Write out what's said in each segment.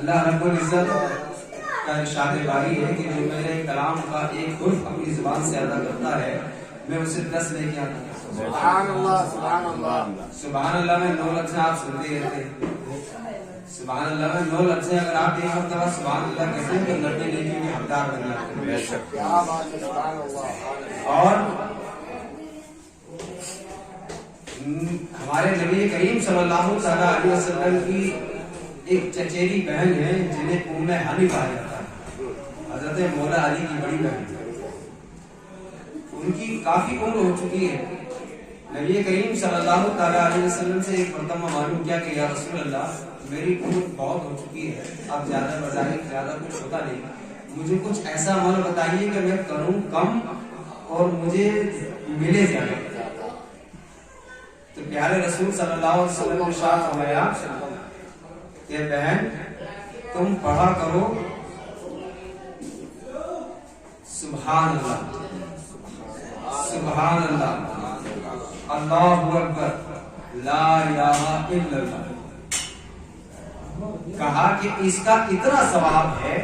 اللہ رب العزت کا ارشاد باری ہے کہ جو میرے کلام کا ایک حرف اپنی زبان سے ادا کرتا ہے میں اسے 10 لے کے آتا ہوں. سبحان اللہ سبحان اللہ سبحان اللہ میں 9 لفظ آپ سنتے رہتے ہیں. سبحان اللہ میں 9 لفظ اگر آپ ایک مرتبہ سبحان اللہ کہتے ہیں تو 90 نیکی کے حقدار بن جاتے ہیں. کیا بات ہے سبحان اللہ. اور ہمارے نبی کریم صلی اللہ علیہ وسلم کی ایک چچیری بہن ہے جنہیں ام ہانی کہا جاتا ہے. حضرت مولا علی کی بڑی بہن. ان کی کافی عمر ہو چکی ہے. نبی کریم صلی اللہ علیہ وسلم سے ایک مرتبہ معلوم کیا کہ یا رسول اللہ میری عمر بہت ہو چکی ہے, اب زیادہ بظاہر زیادہ کچھ ہوتا نہیں, مجھے کچھ ایسا عمل بتائیے کہ میں کروں کم اور مجھے ملے زیادہ. تو پیارے رسول صلی اللہ علیہ وسلم نے ارشاد فرمایا کہ بہن تم پڑھا کرو سبحان اللہ سبحان اللہ اللہ اکبر لا الہ الا اللہ. کہا کہ اس کا اتنا ثواب ہے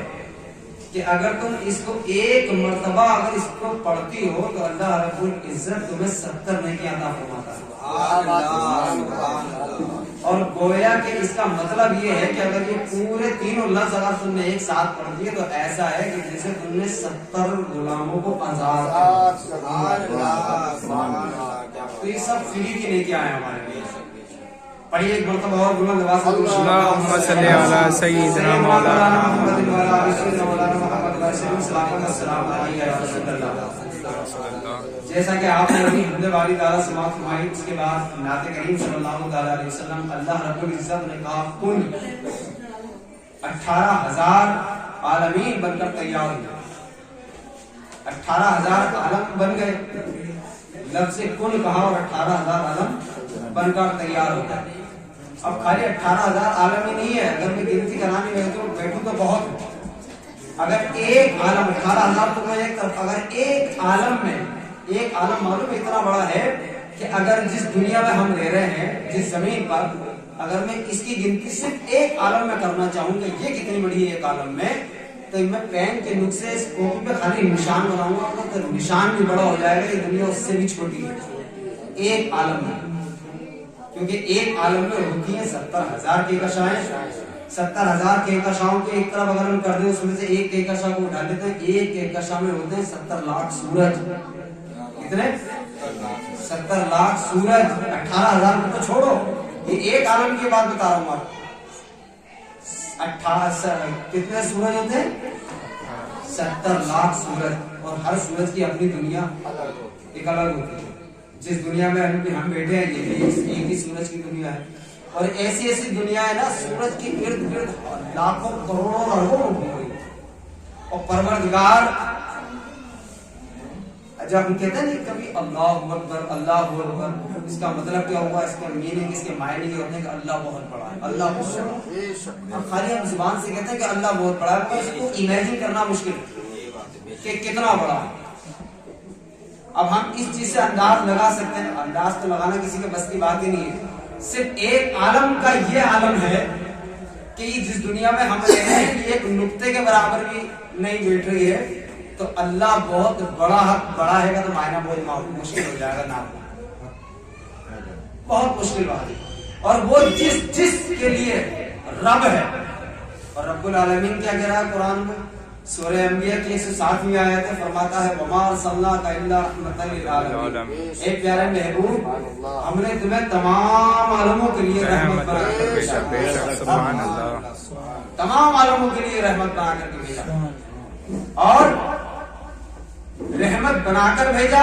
کہ اگر تم اس کو ایک مرتبہ اگر اس کو پڑھتی ہو تو اللہ رب العزت تمہیں 70 نیکی عطا فرماتا ہے. اور گویا کہ اس کا مطلب یہ ہے کہ اگر یہ پورے تینوں لفظ اگر تم نے ایک ساتھ پڑھ دیے تو ایسا ہے کہ جیسے تم نے 70 غلاموں کو آزاد کیا. تو یہ سب فری کی نیکیاں ہیں ہمارے لیے. پڑھیے ایک مرتبہ اور بلند آواز سے اللهم صل علی سیدنا مولانا محمد و علی سیدنا مولانا محمد و سلم سلام السلام علیکم یا رسول اللہ. جیسا کہ آپ نے ابھی حمد والی تعالیٰ سماعت فرمائی, اس کے بعد نعت کریم صلی اللہ علیہ وسلم اللہ رب العزت نے کہا کن 18,000 عالمین بن کر تیار ہوئے. 18,000 عالم بن گئے. لفظ کن کہا اور 18,000 عالم بن کر تیار ہو گئے. اب خالی 18,000 عالم ہی نہیں ہے, اگر میں گنتی کرانے بیٹھوں تو بہت. اگر ایک عالم 18,000 تو میں ایک طرف, اگر ایک عالم میں ایک عالم معلوم اتنا بڑا ہے کہ اگر جس دنیا میں ہم رہ رہے ہیں جس زمین پر اگر میں اس کی گنتی صرف ایک عالم میں کرنا چاہوں کہ یہ کتنی بڑی ہے ایک عالم میں, تو میں پین کے نوک سے اس کاپی پہ خالی نشان بناؤں گا تو نشان بھی بڑا ہو جائے گا. یہ دنیا اس سے بھی چھوٹی ہے ایک عالم میں, کیونکہ ایک عالم میں ہوتی ہیں 70,000 کہکشائیں. 70,000 کہکشاؤں کے ایک طرف اگر ہم کر دیں اس میں سے ایک کہکشاں کو اٹھا لیتے ہیں, ایک کہکشاں میں ہوتے ہیں 70 لاکھ سورج. کتنے 70 لاکھ سورج. 18,000 کو تو چھوڑو, یہ ایک عالم کی بات بتا رہا ہوں. کتنے سورج ہوتے ہیں 70 لاکھ سورج, اور ہر سورج کی اپنی دنیا ایک الگ ہوتی ہے. جس دنیا میں ہم بیٹھے ہیں یہ بھی ایک ہی سورج کی دنیا ہے, اور ایسی ایسی دنیا ہے نا سورج کی ارد گرد لاکھوں کروڑوں اربوں ہوئی ہوئی. اور پروردگار جب ہم کہتے ہیں نا کبھی اللہ اکبر اللہ اکبر, اس کا مطلب کیا ہوا, اس کا میننگ اس کے معنی یہ ہوتے ہیں کہ اللہ بہت بڑا ہے, اللہ بہت بڑا ہے. ہم خالی ہم زبان سے کہتے ہیں کہ اللہ بہت بڑا ہے, اس کو امیجن کرنا مشکل ہے کہ کتنا بڑا ہے. اب ہم اس چیز سے انداز لگا سکتے ہیں, انداز تو لگانا کسی کے بس کی بات ہی نہیں ہے. صرف ایک عالم کا یہ عالم ہے کہ جس دنیا میں ہم رہے ہیں یہ ایک نقطے کے برابر بھی نہیں بیٹھ رہی ہے. تو اللہ بہت بڑا ہے کا تو معنی بہت مشکل ہو جائے گا نا, بہت مشکل بات ہے. اور وہ جس کے لیے رب ہے, اور رب العالمین کیا کہہ رہا ہے قرآن میں سورہ انبیاء کی 160ویں آیت ہے, فرماتا ہے وما ارسلناک الا رحمۃ للعالمین. اے پیارے محبوب ہم نے تمہیں تمام عالموں کے لیے رحمت بنا کر بھیجا. سبحان اللہ. تمام عالموں کے لیے رحمت بنا کر کے بھیجا, اور رحمت بنا کر بھیجا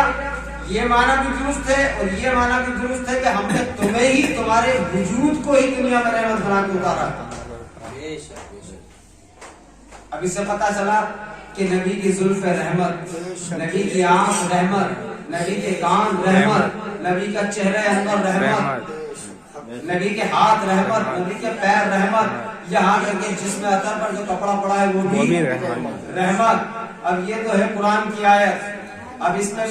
یہ معنی بھی درست ہے, اور یہ معنی بھی درست ہے کہ ہم نے تمہیں ہی تمہارے وجود کو ہی دنیا میں رحمت بنا کے اتارا. اب اس سے پتا چلا کہ نبی کی زلف رحمت, نبی کی آنکھ رحمت, نبی کے کان رحمت, نبی کا چہرہ انور رحمت, نبی کے ہاتھ رحمت, نبی کے پیر رحمت, یہاں تک کہ جسم اطہر پر جو کپڑا پڑا ہے وہ بھی رحمت. اب یہ تو ہے قرآن کی آیت. اب اس میں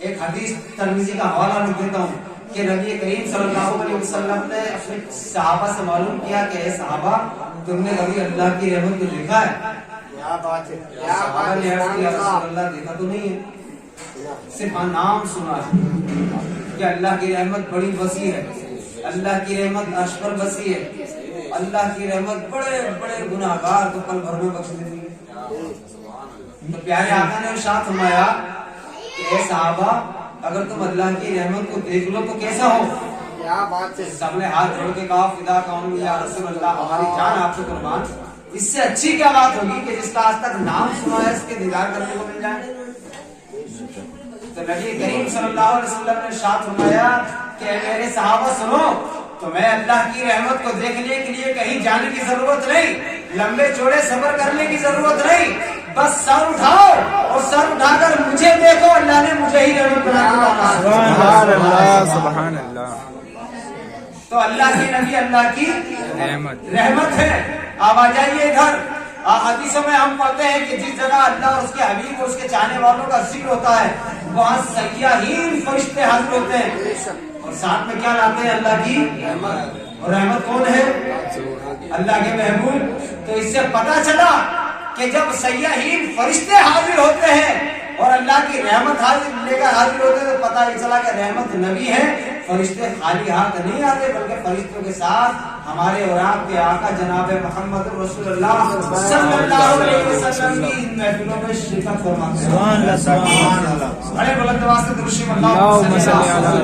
ایک حدیث ترمذی کا حوالہ لکھ دیتا ہوں. کہ نبی کریم صلی اللہ علیہ وسلم نے اپنے صحابہ سے معلوم کیا کہ اے صحابہ تم نے کبھی اللہ کی رحمت کو دیکھا ہے؟ کیا بات ہے، کیا صحابہ بات نے ہے، عرض کیا سبحان رسول اللہ۔ اللہ دیکھا تو نہیں ہے، صرف نام سنا ہے کہ اللہ کی رحمت بڑی وسیع ہے، اللہ کی رحمت عرش پر وسیع ہے، اللہ کی رحمت بڑے بڑے گناہگار کو پل بھر میں بخش دیتی ہے۔ تو پیارے آقا نے ارشاد فرمایا کہ اے صحابہ اگر تم اللہ کی رحمت کو دیکھ لو تو کیسا ہو؟ کیا بات ہے، سب نے ہاتھ جوڑ کے کہا فدا کون یا رسول اللہ ہماری جان آپ سے قربان، اس سے اچھی کیا بات ہوگی کہ جس کا آج تک نام سنا ہے اس کے دیدار کرنے کو مل جائے۔ تو نبی کریم صلی اللہ علیہ وسلم نے ارشاد فرمایا کہ اے میرے صحابہ سنو، تمہیں اللہ کی رحمت کو دیکھنے کے لیے کہیں جانے کی ضرورت نہیں، لمبے چوڑے سفر کرنے کی ضرورت نہیں، بس سر اٹھاؤ اور سر اٹھا کر مجھے دیکھو، اللہ نے مجھے ہی رحمت بنا کے سبحان اللہ سبحان اللہ۔ تو اللہ کے نبی اللہ کی رحمت رحمت ہے۔ اب آ جائیے ادھر، حدیثوں میں ہم پڑھتے ہیں کہ جس جگہ اللہ اور اس کے حبیب اور اس کے چاہنے والوں کا ذکر ہوتا ہے وہاں سیاحین فرشتے حاضر ہوتے ہیں اور ساتھ میں کیا لاتے ہیں؟ اللہ کی رحمت۔ اور رحمت کون ہے؟ اللہ کے محبوب۔ تو اس سے پتہ چلا کہ جب سیاحین فرشتے حاضر ہوتے ہیں اور اللہ کی رحمت لے کر حاضر ہوتے ہیں تو پتہ یہ چلا کہ رحمت نبی ہے۔ فرشتے خالی ہاتھ نہیں آتے بلکہ فرشتوں کے ساتھ ہمارے اور آپ کے آقا جناب محمد رسول اللہ صلی اللہ علیہ وسلم کی محفلوں میں شرکت فرماتے ہیں۔ سبحان اللہ سبحان اللہ۔ بڑے بلند آواز سے درود شریف اللہم صلی علی